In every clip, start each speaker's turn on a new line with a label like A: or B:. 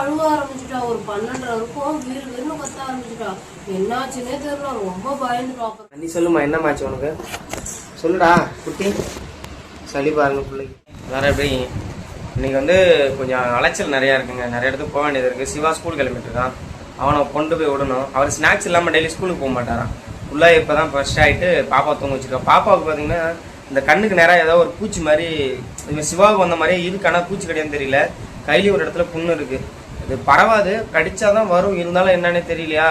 A: அழுவ ஆரம்பிச்சுட்டா. ஒரு 12 இருக்கும், வீருன்னு கத்த ஆரம்பிச்சுட்டா. என்னாச்சுன்னே தெரியல, ரொம்ப பயந்துட்டோம்.
B: நீ சொல்லுமா, என்னமாச்சு உனக்கு? சொல்லுடா குட்டி. சளி பாருங்க பிள்ளைக்கு. வேற எப்படி? இன்னைக்கு வந்து கொஞ்சம் அலைச்சல் நிறையா இருக்குங்க. நிறைய இடத்துக்கு போக வேண்டியது இருக்குது. சிவா ஸ்கூல் கிளம்பிட்டு இருக்கான். அவனை கொண்டு போய் விடணும். அவர் ஸ்நாக்ஸ் இல்லாமல் டெய்லி ஸ்கூலுக்கு போக மாட்டாரான். ஃபுல்லாக இப்போ தான் ஃபர்ஸ்ட் ஆகிட்டு பாப்பா தூங்க வச்சுருக்கோம். பாப்பாவுக்கு பார்த்தீங்கன்னா இந்த கண்ணுக்கு நேராக ஏதோ ஒரு பூச்சி மாதிரி இவன் சிவாவுக்கு வந்த மாதிரியே இதுக்கான பூச்சி கிடையாதுன்னு தெரியல. கையில ஒரு இடத்துல புண்ணு இருக்குது. இது பரவாது, கடிச்சாதான் வரும். இருந்தாலும் என்னன்னே தெரியலையா.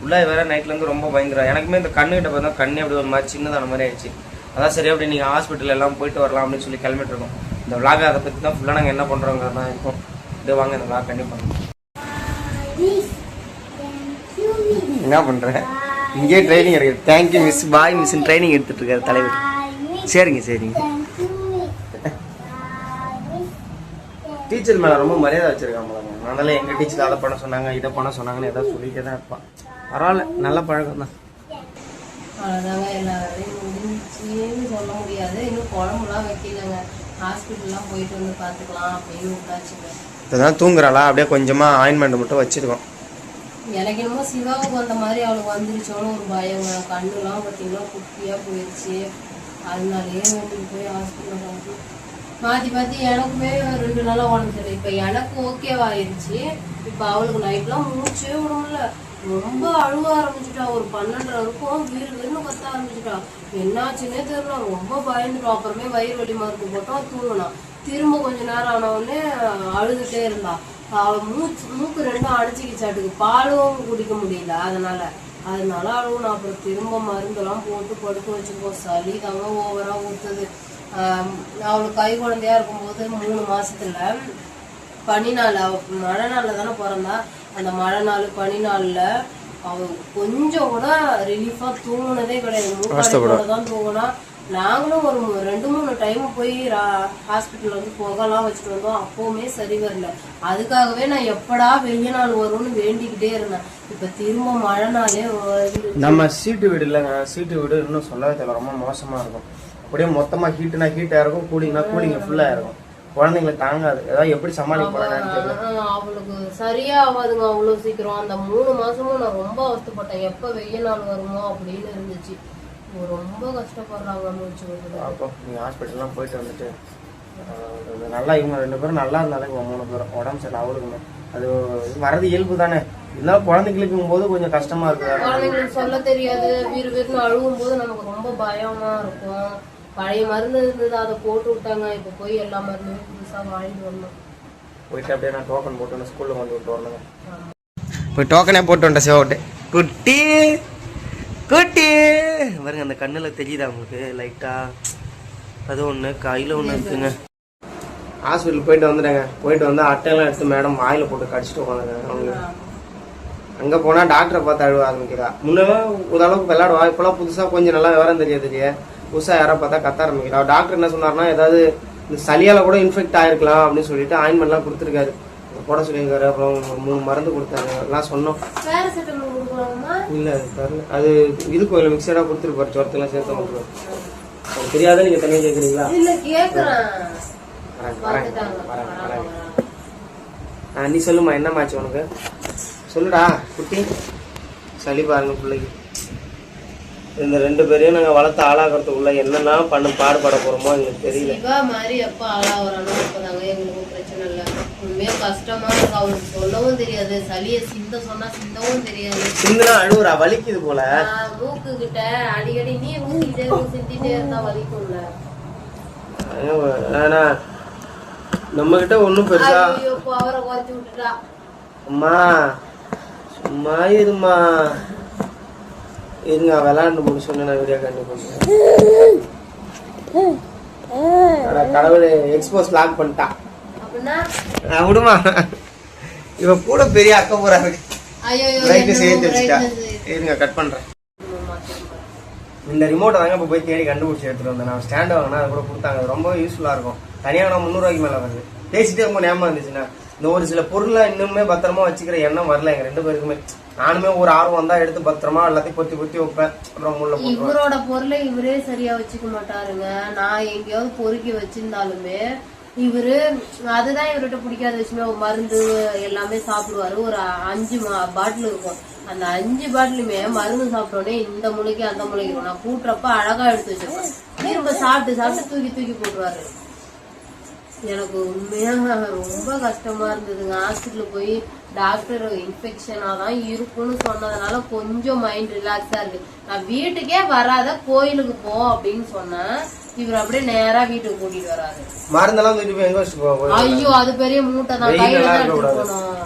B: உள்ளே வேற நைட்லேருந்து ரொம்ப பயந்துடும். எனக்குமே இந்த கண்ணுக்கிட்ட பார்த்தா கண்ணே அப்படி ஒரு மாதிரி சின்னதான மாதிரி ஆயிடுச்சு. அதான் சரி அப்படி நீங்கள் ஹாஸ்பிட்டல் எல்லாம் போயிட்டு வரலாம் அப்படின்னு சொல்லி கிளம்பிட்டு இருக்கோம். இந்த விளாக அதை பற்றி தான் ஃபுல்லாக நாங்கள் என்ன பண்ணுறோங்கிறது தான் இருக்கும். இது வாங்க இந்த விளாக் கண்டிப்பாக. என்ன பண்ணுறேன்? இங்கேயே ட்ரைனிங் எடுக்குது. தேங்க்யூ மிஸ், பாய் மிஸ் ட்ரைனிங் எடுத்துட்டு இருக்காரு தலைவர். சரிங்க சரிங்க. டீச்சர் மேலே ரொம்ப மரியாதை வச்சிருக்காங்க. அதனால எங்கள் டீச்சர் அதை பண்ண சொன்னாங்க, இதை பண்ண சொன்னாங்கன்னு ஏதாவது சொல்லிட்டே தான் இருப்பான். பரவாயில்ல, நல்ல பழக்கம் தான்.
A: அவ்வளோதாங்க, எல்லா வேலையும் முடிஞ்சிச்சுன்னு சொல்ல முடியாது. இன்னும் குழம்புலாம் வைக்கலங்க. ஹாஸ்பிட்டல்லாம் போயிட்டு வந்து பார்த்துக்கலாம் அப்படின்னு விட்டாச்சுங்க. இப்போதான்
B: தூங்குறாளா? அப்படியே கொஞ்சமாக ஆயின்மெண்ட் மட்டும் வச்சிருக்கோம்.
A: எனக்கு என்னமோ சிவாவுக்கு வந்த மாதிரி அவளுக்கு வந்துருச்சோன்னு ஒரு பயங்க. கண்ணுலாம் பார்த்தீங்கன்னா குட்டியாக போயிடுச்சு. அதனாலேயே வேண்டிட்டு போய் ஹாஸ்பிட்டலில் பார்த்து மாற்றி மாற்றி எனக்குமே 2 நாளாக உடம்பு சரியில்லை. இப்போ எனக்கு ஓகேவாயிருச்சு. இப்போ அவளுக்கு நைட்லாம் மூச்சே விடல. ரொம்ப அழுவ ஆரம்பிச்சுட்டா. ஒரு 12 இருக்கும், வீருன்னு கத்த ஆரம்பிச்சுட்டா. என்னாச்சுன்னே தெரியல, ரொம்ப பயந்துட்டோம். அப்புறமே வயிறு வலி மருந்து போட்டோம், தூங்கினான். திரும்ப கொஞ்ச நேரம் ஆனவுடனே அழுதுகிட்டே இருந்தா. அவள் மூக்கு 2ம் அடிச்சுக்கிச்சாட்டுக்கு. பாலும் குடிக்க முடியல. அதனால அழுவணும். அப்புறம் திரும்ப மருந்தெல்லாம் போட்டு படுக்க வச்சுருக்கோம். சளி தாங்க ஓவரா ஊற்றுது. அவளுக்கு கை குழந்தையா இருக்கும்போது 3 மாசத்துல பனி நாள், மழை நாளில் தானே பிறந்தா. அந்த மழை நாள் பனி நாளில் அவள் கொஞ்சம் கூட ரிலீஃபாக தூங்கினதே கிடையாது. மூக்காட தான் தூங்கினா. நாங்களும் ஒரு 2-3 டைம் போய் ஹாஸ்பிட்டல் வந்து புகைலாம் வச்சுட்டு வந்தோம். அப்போவுமே சரி வரல. அதுக்காகவே நான் எப்படா வெய்ய நாள் வரும்னு வேண்டிக்கிட்டே இருந்தேன். இப்போ திரும்ப மழை நாளே
B: நம்ம சீட்டு வீடு இல்லைங்க. சீட்டு வீடு இன்னும் சொல்லவே தெரியல, ரொம்ப மோசமாக இருக்கும். அப்படியே மொத்தமாக ஹீட்டுனா ஹீட்டாக இருக்கும், கூலிங்னா கூலிங் ஃபுல்லாக இருக்கும். குழந்தைங்களுக்கு தாங்காது. ஏதாவது எப்படி சமாளிக்க போறாங்க.
A: அவளுக்கு சரியா ஆகாதுங்க அவ்வளோ சீக்கிரம். அந்த 3 மாசமும் நான் ரொம்ப அவஸ்தப்பட்டேன். எப்போ வெய்ய நாள் வருமோ அப்படின்னு இருந்துச்சு. ரொம்ப கஷ்டப்படுறாங்க மூச்சு.
B: அப்போ நீங்க ஹாஸ்பிட்டல்லாம் போயிட்டு வந்துட்டு நல்லா இவங்க 2 பேரும் நல்லா இருந்தாலும் 3 பேரும் உடம்பு சரி. அவளுக்குமே அது வரது இயல்பு தானே. இருந்தாலும் குழந்தைங்களுக்கும் போது கொஞ்சம் கஷ்டமா இருக்கு.
A: குழந்தைங்களுக்கு சொல்ல தெரியாது. வீருன்னு அழுவும் போது நமக்கு ரொம்ப பயமா இருக்கும். பழைய மருந்து இருந்தது, அதை போட்டு விட்டாங்க. இப்போ போய் எல்லா மருந்துமே புதுசாக வாங்கிட்டு வரணும்.
B: போயிட்டு அப்படியே நான் டோக்கன் போட்டு ஸ்கூலில் கொண்டு விட்டு வரணுங்க. போய் டோக்கனே போட்டு வந்துட்டேன். சேவட்டு குட்டி குட்டி பாருங்க, அந்த கண்ணில் தெரியுதா உங்களுக்கு லைட்டாக? அது ஒன்று கையில் ஒன்று இருக்குங்க. ஹாஸ்பிட்டல் போயிட்டு வந்துட்டேங்க. போயிட்டு வந்து அட்டையெல்லாம் எடுத்து மேடம் வாயில் போட்டு கடிச்சிட்டு உட்காந்துங்க. அவங்க அங்கே போனால் டாக்டரை பார்த்து அழுவ ஆரம்பிக்கிறா. முன்னே ஓரளவுக்கு விளையாடுவா. இப்போலாம் புதுசாக கொஞ்சம் நல்லா விவரம் தெரியாது. புதுசாக யாரை பார்த்தா கத்த ஆரம்பிக்கிறா. டாக்டர் என்ன சொன்னார்னா, ஏதாவது இந்த சளியால் கூட இன்ஃபெக்ட் ஆகிருக்கலாம் அப்படின்னு சொல்லிட்டு ஆயின்மெண்ட்லாம் கொடுத்துருக்காரு, போட சொல்லியிருக்காரு. அப்புறம் 3 மருந்து கொடுத்தாரு. எல்லாம் சொன்னோம். இல்லை தரல. அது இது கோயில் மிக்சடாக கொடுத்துருப்பாரு. ஜுரத்தெல்லாம் சேர்த்து கொடுத்துருவாரு. அது தெரியாத நீங்கள் தனியாக கேட்குறீங்களா? நீ சொல்லுமா, என்னமாச்சு உனக்கு? சொல்லுடா குட்டி. சளி பாருங்க பிள்ளைக்கு. இந்த 2 பேரையும் நாங்கள் வளர்த்து ஆளாகிறதுக்குள்ள என்னென்ன பாடுபட போறோமோ எங்களுக்கு தெரியல.
A: சிவா மாதிரி எப்போ ஆளாகிறானோ அப்போதாங்க எங்களுக்கு பிரச்சனை இல்லை. உண்மையே கஷ்டமா இருக்கு. அவனுக்கு சொல்லவும் தெரியாது. சளியை சொன்னா சிந்தவும் தெரியாது.
B: சிந்தனா அழுவுறா, வலிக்குது போல.
A: மூக்கு கிட்ட அடிக்கடி நீ ஊசிட்டே சிந்திட்டே இருந்தா வலிக்கும்ல.
B: ஆனா நம்ம கிட்ட ஒன்னும் பெருசா
A: அவரை குறைச்சி விட்டுட்டா.
B: அம்மா சும்மா இருமா இருங்க, விளையாண்டு முடிச்சோன்னு நான் வீடியோ கண்டிப்பா கடவுள் எக்ஸ்போஸ் லாக் பண்ணிட்டா. விடுமா, இவ கூட பெரிய அக்க போறாரு. சேர்த்து வச்சுட்டா. இருங்க கட் பண்றேன். இந்த ரிமோட்டை தாங்க இப்போ போய் தேடி கண்டுபிடிச்சி எடுத்துட்டு வந்தேன். நான் ஸ்டாண்ட் வாங்கினா அது கூட கொடுத்தாங்க. அது ரொம்ப யூஸ்ஃபுல்லா இருக்கும். தனியாக நான் 300 ரூபாய்க்கு மேலே வருது. பேசிட்டே ரொம்ப ஞாபகம் இருந்துச்சுன்னா இந்த ஒரு சில பொருளை இன்னுமே பத்திரமா வச்சுக்கிற எண்ணம் வரல எங்க 2 பேருக்குமே. நானுமே ஒரு ஆர்வம் தான் எடுத்து பத்திரமா எல்லாத்தையும் பொத்தி வைப்பேன். அப்புறம் முள்ள
A: இவரோட பொருளை இவரே சரியா வச்சுக்க மாட்டாருங்க. நான் எங்கேயாவது பொறுக்கி வச்சிருந்தாலுமே இவரு அதுதான் இவர்கிட்ட பிடிக்காத விஷயமே. மருந்து எல்லாமே சாப்பிடுவாரு. ஒரு 5 பாட்டில் இருக்கும். அந்த 5 பாட்டிலுமே மருந்து சாப்பிட்டோடனே இந்த மூளைக்கு அந்த மூளைக்கு நான் கூட்டுறப்ப அழகா எடுத்து வச்சிருப்பேன். திரும்ப சாப்பிட்டு தூக்கி போட்டுருவாரு. எனக்கு உண்மையாக ரொம்ப கஷ்டமா இருந்ததுங்க. ஹாஸ்பிட்டல் போய் டாக்டர் இன்ஃபெக்ஷனா தான் இருக்குன்னு சொன்னதுனால கொஞ்சம் மைண்ட் ரிலாக்ஸா இருக்கு. நான் வீட்டுக்கே வராத கோயிலுக்கு போ அப்படின்னு சொன்னேன். இவர் அப்படியே நேரா வீட்டுக்கு கூட்டிட்டு வராரு.
B: மருந்தெல்லாம் தூக்கிட்டு போய் எங்க வச்சுட்டு
A: ஐயோ அது பெரிய மூட்டை தான், கையில தான் எடுத்துட்டு போனோம்.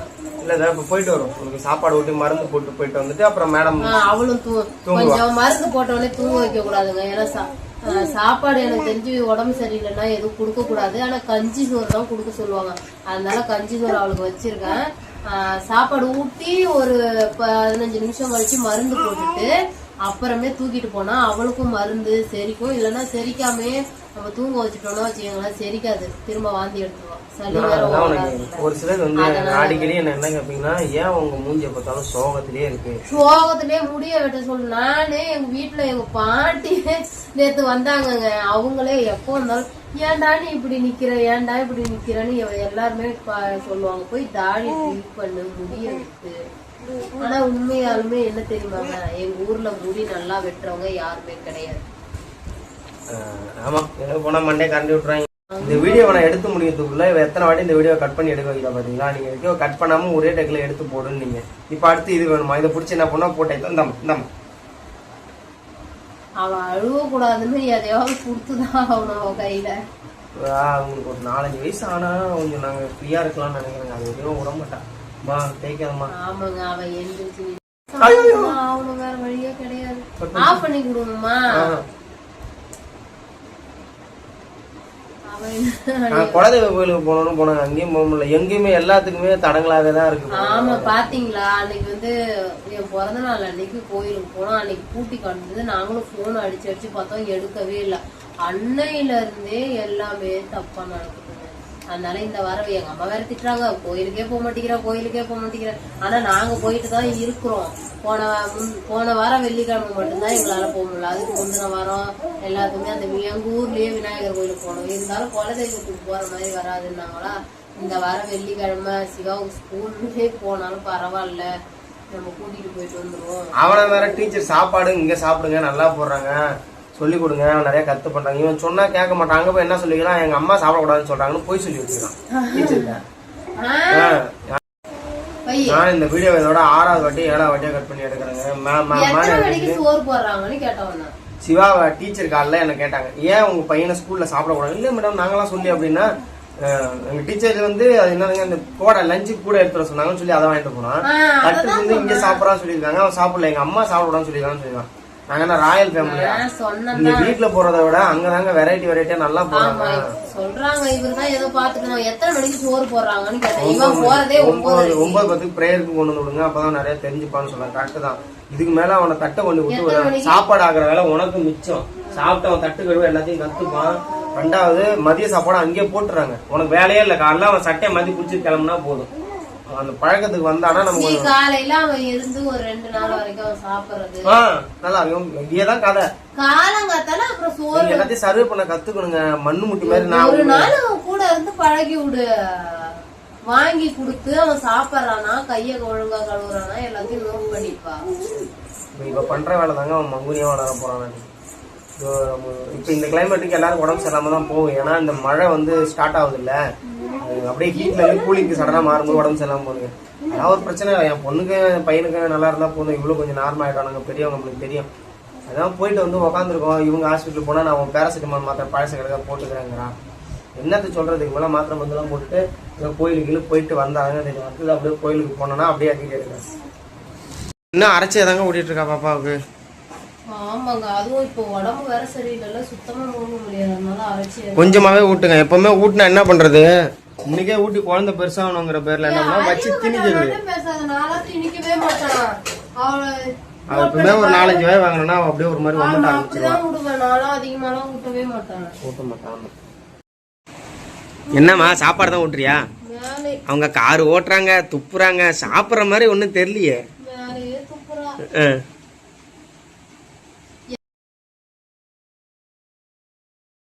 B: இல்ல இப்ப போயிட்டு வரும், உங்களுக்கு சாப்பாடு ஊட்டி மருந்து போட்டு போயிட்டு வந்துட்டு அப்புறம் மேடம்
A: அவளும் கொஞ்சம் மருந்து போட்ட உடனே தூங்க வைக்க கூடாதுங்க. ஏன்னா சாப்பாடு எனக்கு தெரிஞ்சு உடம்பு சரியில்லைன்னா எதுவும் கொடுக்க கூடாது. ஆனா கஞ்சி சோறு தான் கொடுக்க சொல்லுவாங்க. அதனால கஞ்சி சோறு அவளுக்கு வச்சிருக்கேன். சாப்பாடு ஊட்டி ஒரு 15 நிமிஷம் கழிச்சு மருந்து போட்டுட்டு அப்புறமே தூக்கிட்டு போனா அவளுக்கும் மருந்து செரிக்கும். இல்லைன்னா செரிக்காமே நம்ம தூங்க வச்சுட்டோம்னா வச்சுக்கோங்களேன், செரிக்காது, திரும்ப வாந்தி எடுத்துருவோம்.
B: ஒரு சிலர் வந்து அடிக்கடி என்ன கேப்பீங்கன்னா, ஏன் உங்க மூஞ்சிய பார்த்தாலும் சோகத்திலே இருக்கு,
A: சோகத்திலே முடிய வெட்ட சொல்லு. நானே எங்க வீட்டுல எங்க பாட்டி நேத்து வந்தாங்கங்க. அவங்களே எப்போ வந்தாலும் ஏன்டா நீ இப்படி நிக்கிற, ஏன்டா இப்படி நிக்கிறன்னு எல்லாருமே சொல்லுவாங்க. போய் தாடி ட்ரீட் பண்ணு, முடிய விட்டு. ஆனா உண்மையாலுமே என்ன தெரியுமாங்க, எங்க ஊர்ல முடி நல்லா வெட்டுறவங்க யாருமே கிடையாது.
B: ஆமா, எங்க போனா மண்டே கரண்டி விட்டுறாங்க. இந்த வீடியோ நான் எடுத்து முடியறதுக்குள்ள எத்தனை வாட்டி இந்த வீடியோ கட் பண்ணி எடுக்க வைக்கல பாத்தீங்களா? நீங்க வீடியோ கட் பண்ணாம ஒரே டெக்ல எடுத்து போடுன்னு நீங்க. இப்ப அடுத்து இது வேணுமா, இதை பிடிச்சி என்ன பண்ணா போட்டேன்.
A: அவன் அழுவ கூடாதுன்னு எதையாவது கொடுத்துதான் ஆகணும் அவன் கையில.
B: அவங்களுக்கு ஒரு 4-5 வயசு ஆனா கொஞ்சம் நாங்க ஃப்ரீயா இருக்கலாம்னு நினைக்கிறேங்க. அது எதுவும் விட மாட்டான் தேய்க்காதமா. ஆமாங்க, அவன் எழுந்திரிச்சு அவனும் வேற வழியே கிடையாது. ஆஃப் பண்ணி கொடுங்கம்மா. குலதெய்வ கோயிலுக்கு போனோம்னு போனாங்க, அங்கேயும் போக முடியல. எங்கேயுமே எல்லாத்துக்குமே தடங்களாவே தான் இருக்கு. ஆமா பாத்தீங்களா, அன்னைக்கு வந்து என் பிறந்த நாள் அன்னைக்கு கோயிலுக்கு போனோம். அன்னைக்கு பூட்டி காட்டுது. நாங்களும் போன் அடிச்சு பார்த்தோம், எடுக்கவே இல்லை. அன்னையில இருந்தே எல்லாமே தப்பா நடக்குதுங்க. அதனால இந்த வாரம் எங்க அம்மா வேற திட்டுறாங்க, கோயிலுக்கே போக மாட்டேங்கிற. ஆனா நாங்க போயிட்டு தான் இருக்கிறோம். போன வாரம் வெள்ளிக்கிழமை மட்டும்தான் எங்களால போக முடியல. அதுக்கு முந்தின வாரம் எல்லாத்துக்குமே அந்த எங்க ஊர்லயே விநாயகர் கோயிலுக்கு போனோம். இருந்தாலும் குலதெய்வத்துக்கு போற மாதிரி வராதுன்னாங்களா. இந்த வாரம் வெள்ளிக்கிழமை சிவாவுக்கு ஸ்கூல்லே போனாலும் பரவாயில்ல, நம்ம கூட்டிட்டு போயிட்டு வந்துருவோம். அவனை வேற டீச்சர் சாப்பாடு இங்க சாப்பிடுங்க நல்லா போடுறாங்க, சொல்லி கொடுங்க, நிறைய கத்து பண்றாங்க. இவன் சொன்னா கேட்க மாட்டாங்க. போய் என்ன சொல்லிக்கலாம், எங்க அம்மா சாப்பிடக்கூடாதுன்னு சொல்றாங்கன்னு போய் சொல்லி வச்சுக்கலாம் டீச்சர்கிட்ட. நான் இந்த வீடியோ இதோட 6வது வாட்டி 7வது வாட்டியா கட் பண்ணி எடுக்கிறேங்க. சிவா டீச்சர் காலில் என்ன கேட்டாங்க, ஏன் உங்க பையனை ஸ்கூல்ல சாப்பிடக்கூடாது? இல்ல மேடம் நாங்களாம் சொல்லி அப்படின்னா எங்க டீச்சர் வந்து அது என்னதுங்க இந்த கூட லஞ்சு கூட எடுத்துட சொன்னாங்கன்னு சொல்லி அதை வாங்கிட்டு போனான். தட்டு வந்து இங்க சாப்பிடறான்னு சொல்லியிருக்காங்க, அவன் சாப்பிடல, எங்க அம்மா சாப்பிடக்கூடாதுன்னு சொல்லியிருக்கான்னு சொல்லிருக்கான். நாங்க ராயல் ஃபேமிலியா, இங்க வீட்டுல போறதை விட அங்கதாங்க வெரைட்டியா நல்லா போறாங்க சொல்றாங்க. இவருதான் ஏதோ பாத்துக்கணும். எத்தனை மணிக்கு சோறு போடுறாங்கன்னு கேட்டேன். 9:10 பிரேயருக்கு கொண்டு வந்து விடுங்க, அப்பதான் நிறைய தெரிஞ்சுப்பான்னு சொல்றாங்க. கரெக்ட் தான். இதுக்கு மேல அவனை தட்டை கொண்டு விட்டு சாப்பாடு ஆகுற வேலை உனக்கு மிச்சம். சாப்பிட்டு அவன் தட்டு கழுவு எல்லாத்தையும் கத்துப்பான். 2வது மதிய சாப்பாடு அங்கேயே போட்டுறாங்க, உனக்கு வேலையே இல்ல. காலைல அவன் சட்டையை மாத்தி குடிச்சு கிளம்புனா போதும். அந்த பழக்கத்துக்கு வந்தானா நம்ம காலையில அவன் இருந்து ஒரு 2 நாள் வரைக்கும் அவன் சாப்பிடுறது நல்லா இருக்கும். இங்கேதான் கதை காலங்காத்தால அப்புறம் சோறு எல்லாத்தையும் சர்வ் பண்ண கத்துக்கணுங்க. மண்ணு முட்டி மாதிரி நான் ஒரு நாள் அவன் கூட இருந்து பழகி விடு. வாங்கி கொடுத்து அவன் சாப்பிடறானா, கைய ஒழுங்கா கழுவுறானா, எல்லாத்தையும் நோட் பண்ணிப்பா. இப்ப பண்ற வேலை தாங்க அவன் மங்குனியா வளர போறான். இப்ப இந்த கிளைமேட்டுக்கு எல்லாரும் உடம்பு சரியில்லாம தான் போகும். ஏன்னா இந்த மழை வந்து ஸ்டார்ட் ஆகுது இல்ல, அப்படியே ஹீட்ல இருந்து கூலிங்க்கு சடனா மாறும்போது உடம்பு சரியில்லாம போகுங்க. அதான் ஒரு பிரச்சனை. என் பொண்ணுக்கு பையனுக்கு நல்லா இருந்தா போதும், இவ்வளவு கொஞ்சம் நார்மல் ஆயிட்டானுங்க பெரியவங்க, நம்மளுக்கு தெரியும். அதான் போயிட்டு வந்து உட்காந்துருக்கோம். இவங்க ஹாஸ்பிட்டல் போனா நான் பேராசிட்டமால் மாத்திரை பழச கிடக்க போட்டுக்கிறேங்கிறான். என்னத்த சொல்றதுக்கு மேல மாத்திரை மருந்துலாம் போட்டுட்டு கோயிலுக்கு போயிட்டு வந்தாங்க. வந்து அப்படியே கோயிலுக்கு போனோம்னா அப்படியே ஆக்கிட்டு இருக்கேன். இன்னும் அரைச்சதாங்க ஓடிட்டு இருக்கா பாப்பாவுக்கு. ஆமாங்க, அதுவும் இப்போ உடம்பு வேற சரியில்லை, சுத்தமா ஊட்ட முடியாது. அதனால அரைச்சி கொஞ்சமாவே ஊட்டுங்க. எப்பவுமே ஊட்டினா என்ன பண்றது, இன்னைக்கே ஊட்டி குழந்தை பெருசாகணுங்கிற பேர்ல என்ன வச்சு திணிக்கிறது. திணிக்கவே மாட்டான். எப்பவுமே ஒரு 4-5 வாய் வாங்கினா அப்படியே ஒரு மாதிரி ஒம்பட்ட ஆரம்பிச்சிருவான். அதிகமாலாம் ஊட்டவே மாட்டான். ஊட்ட மாட்டான். என்னம்மா சாப்பாடு தான் ஊட்டுறியா? அவங்க காரு ஓட்டுறாங்க, துப்புறாங்க, சாப்பிட்ற மாதிரி ஒன்றும் தெரியலையே.